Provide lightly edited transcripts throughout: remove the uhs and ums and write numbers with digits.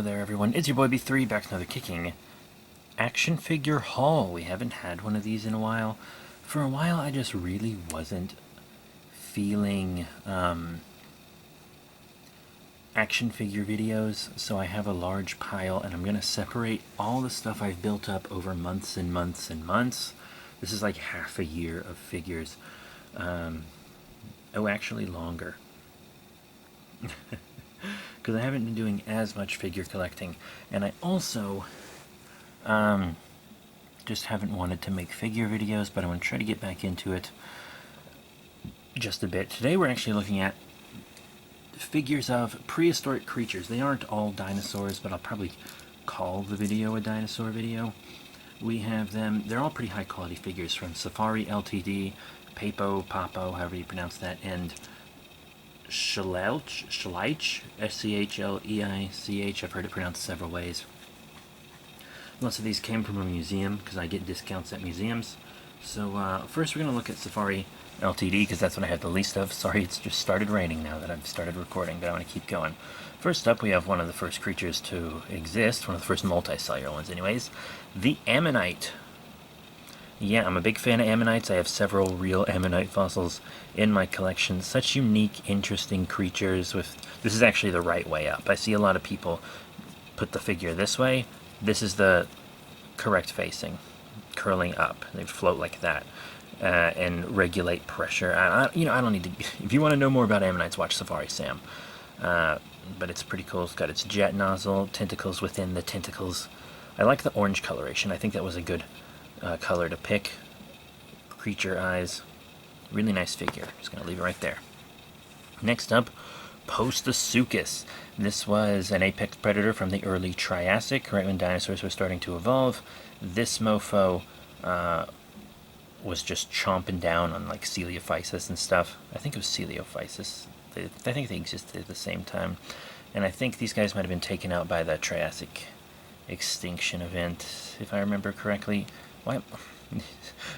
Hello there everyone, it's your boy B3 back to another kicking action figure haul. We haven't had one of these in a while. For a while I just really wasn't feeling action figure videos, so I have a large pile and I'm going to separate all the stuff I've built up over months and months and months. This is like half a year of figures. Oh, actually longer. Because I haven't been doing as much figure collecting, and I also just haven't wanted to make figure videos, but I want to try to get back into it just a bit. Today we're actually looking at figures of prehistoric creatures. They aren't all dinosaurs, but I'll probably call the video a dinosaur video. We have them, they're all pretty high quality figures from Safari Ltd, Pepo, Papo, however you pronounce that, and Schleich, S-C-H-L-E-I-C-H. I've heard it pronounced several ways. Lots of these came from a museum, because I get discounts at museums. So first we're going to look at Safari Ltd, because that's what I had the least of. Sorry, it's just started raining now that I've started recording, but I want to keep going. First up, we have one of the first creatures to exist, one of the first multicellular ones anyways, the Ammonite. Yeah, I'm a big fan of ammonites. I have several real ammonite fossils in my collection. Such unique, interesting creatures with... This is actually the right way up. I see a lot of people put the figure this way. This is the correct facing, curling up. They float like that and regulate pressure. I don't need to... If you want to know more about ammonites, watch Safari Sam. But it's pretty cool. It's got its jet nozzle, tentacles within the tentacles. I like the orange coloration. I think that was a good... color to pick. Creature eyes. Really nice figure. Just gonna leave it right there. Next up, Postosuchus. This was an apex predator from the early Triassic, right when dinosaurs were starting to evolve. This mofo was just chomping down on like Coelophysis and stuff. I think it was Coelophysis. I think they existed at the same time. And I think these guys might have been taken out by the Triassic extinction event, if I remember correctly. Why?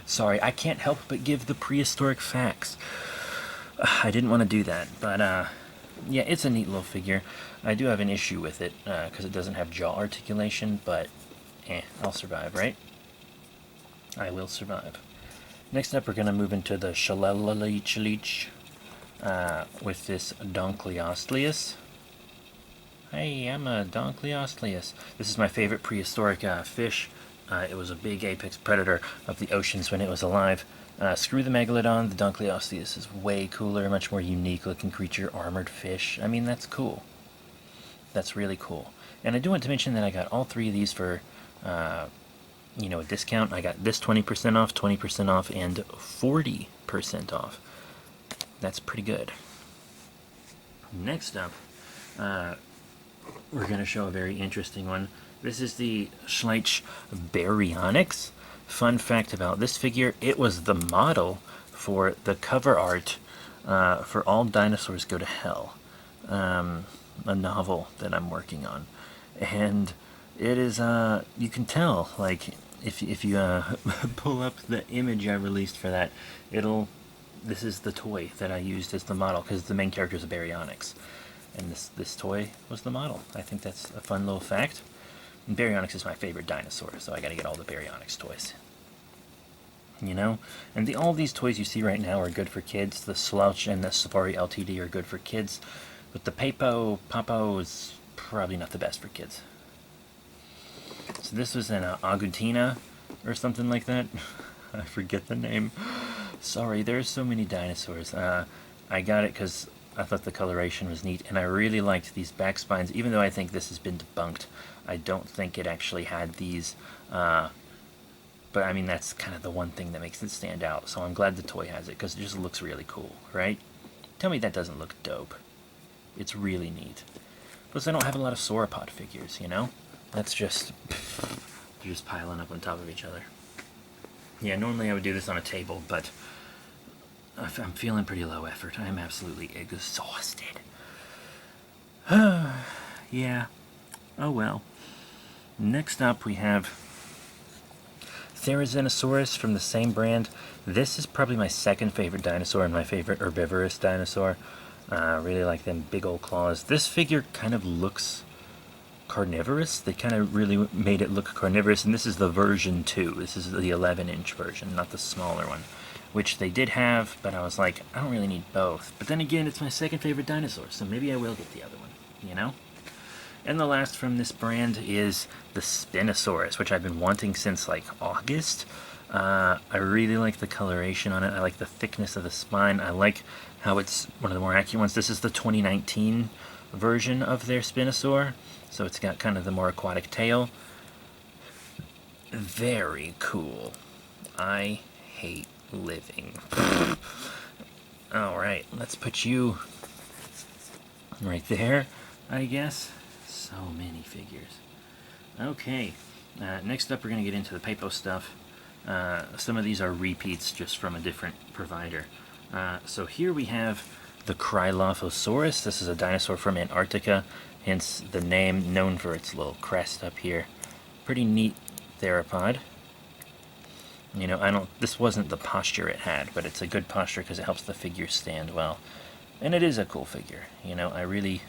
Sorry, I can't help but give the prehistoric facts. I didn't want to do that, but yeah, it's a neat little figure. I do have an issue with it because it doesn't have jaw articulation, but I'll survive, right? I will survive. Next up, we're going to move into the Schleich with this Donkleostlius. Hey, I'm a Donkleostlius. This is my favorite prehistoric fish. It was a big apex predator of the oceans when it was alive. Screw the Megalodon, the Donkleostlius is way cooler, much more unique looking creature, armored fish. I mean, that's cool. That's really cool. And I do want to mention that I got all three of these for, a discount. I got this 20% off, 20% off, and 40% off. That's pretty good. Next up, we're going to show a very interesting one. This is the Schleich Baryonyx. Fun fact about this figure, it was the model for the cover art for All Dinosaurs Go to Hell, a novel that I'm working on. And it is, you can tell, like, if you pull up the image I released for that, this is the toy that I used as the model, because the main character is a Baryonyx. And this toy was the model. I think that's a fun little fact. And Baryonyx is my favorite dinosaur, so I gotta get all the Baryonyx toys. You know? And all these toys you see right now are good for kids. The Slouch and the Safari Ltd are good for kids. But the Papo is probably not the best for kids. So this was an Agutina or something like that. I forget the name. Sorry, there's so many dinosaurs. I got it because I thought the coloration was neat, and I really liked these back spines, even though I think this has been debunked. I don't think it actually had these, but I mean, that's kind of the one thing that makes it stand out, so I'm glad the toy has it, because it just looks really cool, right? Tell me that doesn't look dope. It's really neat. Plus, I don't have a lot of sauropod figures, you know? That's just... they're just piling up on top of each other. Yeah, normally I would do this on a table, but I'm feeling pretty low effort. I'm absolutely exhausted. Yeah. Oh well. Next up we have Therazinosaurus from the same brand. This is probably my second favorite dinosaur and my favorite herbivorous dinosaur. Really like them big old claws. This figure kind of looks carnivorous. They kind of really made it look carnivorous, and this is the version 2. This is the 11-inch version, not the smaller one, which they did have, but I was like, I don't really need both. But then again, it's my second favorite dinosaur, so maybe I will get the other one, you know? And the last from this brand is the Spinosaurus, which I've been wanting since like August. I really like the coloration on it. I like the thickness of the spine. I like how it's one of the more accurate ones. This is the 2019 version of their Spinosaur, so it's got kind of the more aquatic tail. Very cool. I hate living. Alright, let's put you right there, I guess. So many figures. Okay, next up we're going to get into the Pepo stuff. Some of these are repeats just from a different provider. So here we have the Krylothosaurus. This is a dinosaur from Antarctica, hence the name, known for its little crest up here. Pretty neat theropod. You know, this wasn't the posture it had, but it's a good posture because it helps the figure stand well. And it is a cool figure. You know, I really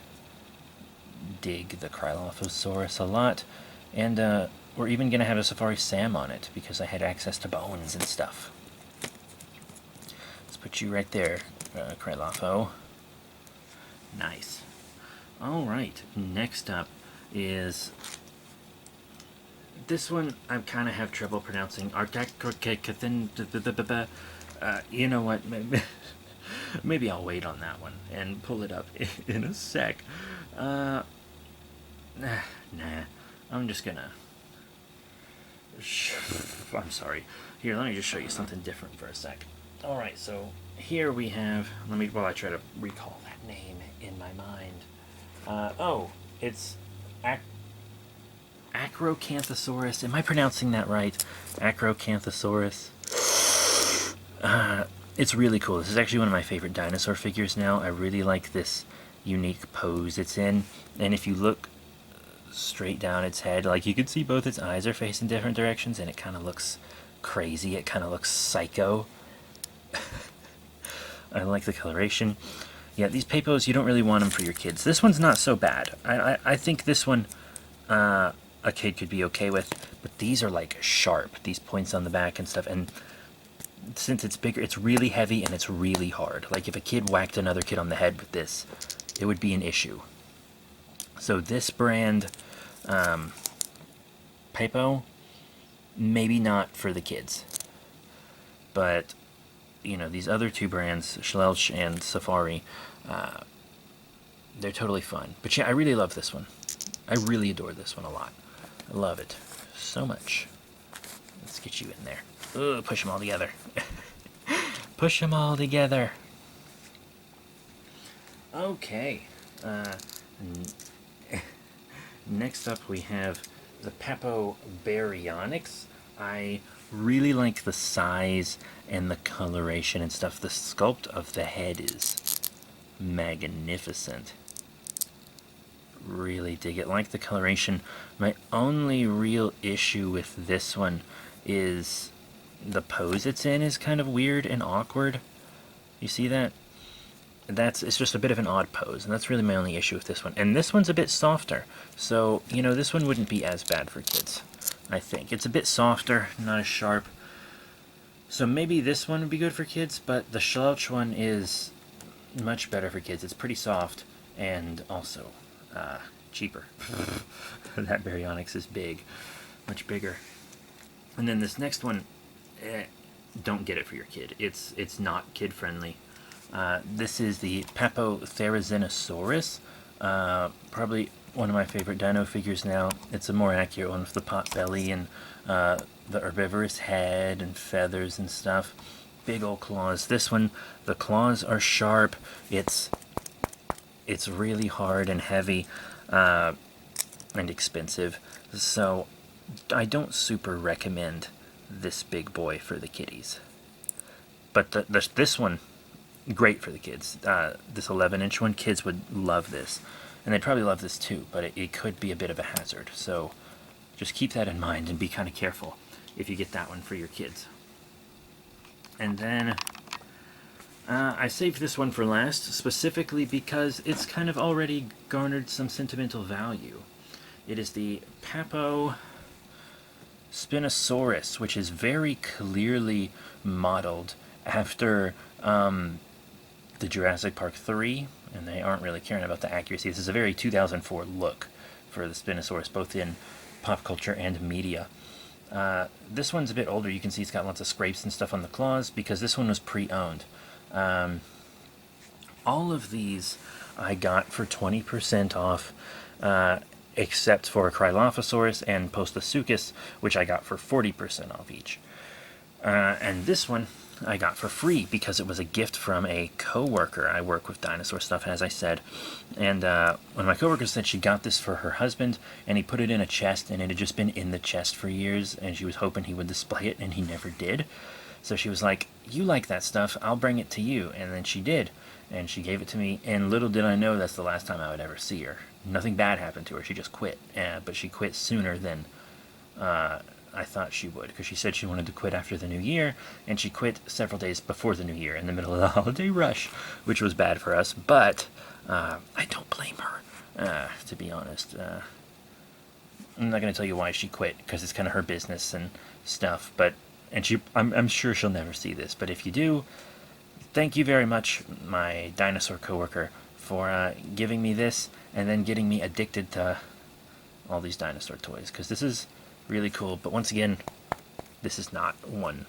dig the Krylothosaurus a lot. And we're even going to have a Safari Sam on it because I had access to bones and stuff. Let's put you right there, Krylotho. Nice. Alright, next up is... This one I kind of have trouble pronouncing. Acrocanthosaurus. You know what? Maybe I'll wait on that one and pull it up in a sec. Nah. I'm just gonna... I'm sorry. Here, let me just show you something different for a sec. Alright, so here we have... While I try to recall that name in my mind. It's... Acrocanthosaurus. Am I pronouncing that right? Acrocanthosaurus. It's really cool. This is actually one of my favorite dinosaur figures now. I really like this unique pose it's in. And if you look straight down its head, like you can see both its eyes are facing different directions, and it kind of looks crazy. It kind of looks psycho. I like the coloration. Yeah, these Pepos, you don't really want them for your kids. This one's not so bad. I think this one... a kid could be okay with, but these are like sharp, these points on the back and stuff, and since it's bigger, it's really heavy and it's really hard. Like if a kid whacked another kid on the head with this, it would be an issue. So this brand, Pepo, maybe not for the kids, but you know, these other two brands, Schleich and Safari, they're totally fun. But yeah, I really love this one. I really adore this one a lot. I love it so much. Let's get you in there. Ugh, push them all together. Push them all together. Okay. Next up we have the Pepo Baryonyx. I really like the size and the coloration and stuff. The sculpt of the head is magnificent. Really dig it. Like the coloration. My only real issue with this one is the pose it's in is kind of weird and awkward. You see that? It's just a bit of an odd pose, and that's really my only issue with this one. And this one's a bit softer, so you know, this one wouldn't be as bad for kids. I think it's a bit softer, not as sharp, so maybe this one would be good for kids. But the Schleich one is much better for kids. It's pretty soft and also cheaper. That Baryonyx is big, much bigger. And then this next one, don't get it for your kid. It's not kid friendly. This is the Papo Therizinosaurus, probably one of my favorite dino figures now. It's a more accurate one with the pot belly and the herbivorous head and feathers and stuff. Big old claws. This one, the claws are sharp. It's really hard and heavy and expensive, so I don't super recommend this big boy for the kiddies. But this one, great for the kids. This 11-inch one, kids would love this, and they'd probably love this too, but it could be a bit of a hazard, so just keep that in mind and be kind of careful if you get that one for your kids. And then I saved this one for last, specifically because it's kind of already garnered some sentimental value. It is the Papo Spinosaurus, which is very clearly modeled after the Jurassic Park 3, and they aren't really caring about the accuracy. This is a very 2004 look for the Spinosaurus, both in pop culture and media. This one's a bit older. You can see it's got lots of scrapes and stuff on the claws because this one was pre-owned. All of these I got for 20% off, except for Krylothosaurus and Postosuchus, which I got for 40% off each. And this one I got for free because it was a gift from a coworker. I work with dinosaur stuff, as I said. And when my coworker said she got this for her husband, and he put it in a chest, and it had just been in the chest for years, and she was hoping he would display it, and he never did. So she was like, "You like that stuff, I'll bring it to you." And then she did, and she gave it to me, and little did I know that's the last time I would ever see her. Nothing bad happened to her, she just quit. But she quit sooner than I thought she would, because she said she wanted to quit after the new year, and she quit several days before the new year, in the middle of the holiday rush, which was bad for us, but I don't blame her, to be honest. I'm not going to tell you why she quit, because it's kind of her business and stuff, but, and I'm sure she'll never see this, but if you do, thank you very much, my dinosaur coworker, for giving me this, and then getting me addicted to all these dinosaur toys, because this is really cool, but once again, this is not one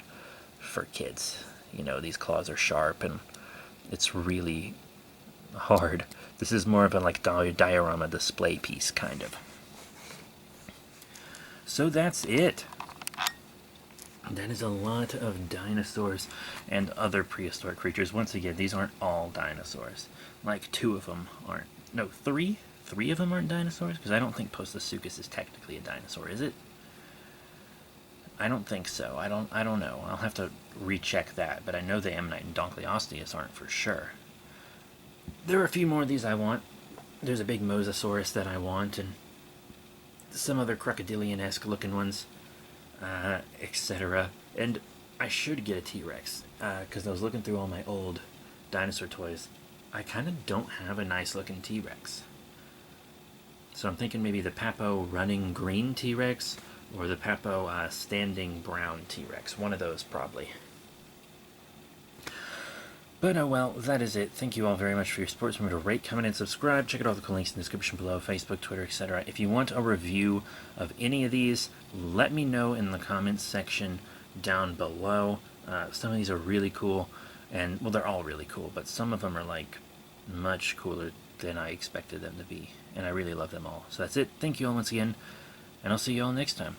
for kids. You know, these claws are sharp, and it's really hard. This is more of a, like, diorama display piece, kind of. So that's it. That is a lot of dinosaurs and other prehistoric creatures. Once again, these aren't all dinosaurs. Like, 2 of them aren't. No, 3? 3 of them aren't dinosaurs? Because I don't think Postosuchus is technically a dinosaur, is it? I don't think so. I don't know. I'll have to recheck that, but I know the Ammonite and Donkleosteus aren't for sure. There are a few more of these I want. There's a big Mosasaurus that I want, and some other crocodilian-esque looking ones, etc. And I should get a T-Rex, because I was looking through all my old dinosaur toys. I kind of don't have a nice looking T-Rex. So I'm thinking maybe the Papo running green T-Rex, or the Papo standing brown T-Rex. One of those, probably. But oh well, that is it. Thank you all very much for your support. Remember to rate, comment, and subscribe. Check out all the cool links in the description below, Facebook, Twitter, etc. If you want a review of any of these, let me know in the comments section down below. Some of these are really cool, and, well, they're all really cool, but some of them are, like, much cooler than I expected them to be, and I really love them all. So that's it. Thank you all once again, and I'll see you all next time.